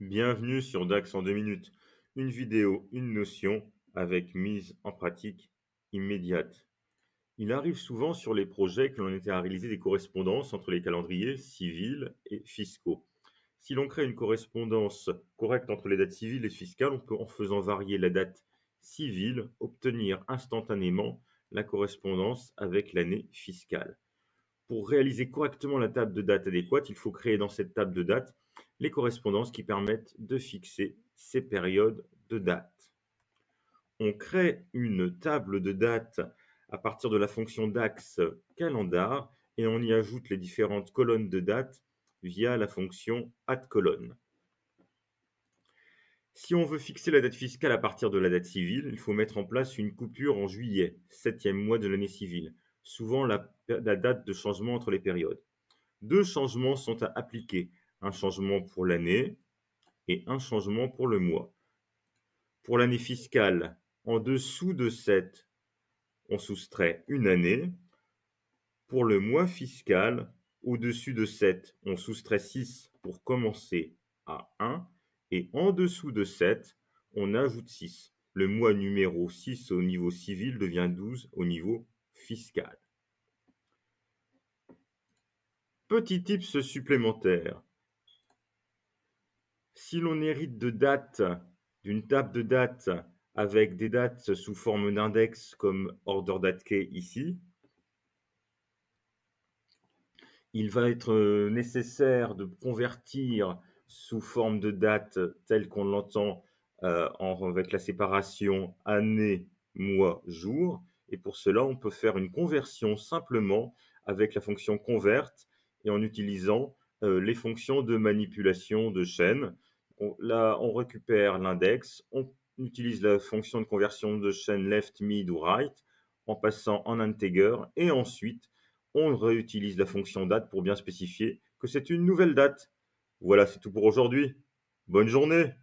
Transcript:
Bienvenue sur DAX en 2 minutes. Une vidéo, une notion avec mise en pratique immédiate. Il arrive souvent sur les projets que l'on ait à réaliser des correspondances entre les calendriers civils et fiscaux. Si l'on crée une correspondance correcte entre les dates civiles et fiscales, on peut, en faisant varier la date civile, obtenir instantanément la correspondance avec l'année fiscale. Pour réaliser correctement la table de date adéquate, il faut créer dans cette table de date les correspondances qui permettent de fixer ces périodes de date. On crée une table de date à partir de la fonction DAX calendar et on y ajoute les différentes colonnes de date via la fonction addColonne. Si on veut fixer la date fiscale à partir de la date civile, il faut mettre en place une coupure en juillet, 7e mois de l'année civile, souvent la date de changement entre les périodes. Deux changements sont à appliquer, un changement pour l'année et un changement pour le mois. Pour l'année fiscale, en dessous de 7, on soustrait une année. Pour le mois fiscal, au-dessus de 7, on soustrait 6 pour commencer à 1. Et en dessous de 7, on ajoute 6. Le mois numéro 6 au niveau civil devient 12 au niveau fiscal. Petit tips supplémentaire. Si l'on hérite de dates, d'une table de dates avec des dates sous forme d'index comme order date key ici, il va être nécessaire de convertir sous forme de date telle qu'on l'entend avec la séparation année, mois, jour. Et pour cela, on peut faire une conversion simplement avec la fonction convert et en utilisant les fonctions de manipulation de chaîne. Là, on récupère l'index, on utilise la fonction de conversion de chaîne left, mid ou right en passant en integer et ensuite on réutilise la fonction date pour bien spécifier que c'est une nouvelle date. Voilà, c'est tout pour aujourd'hui. Bonne journée!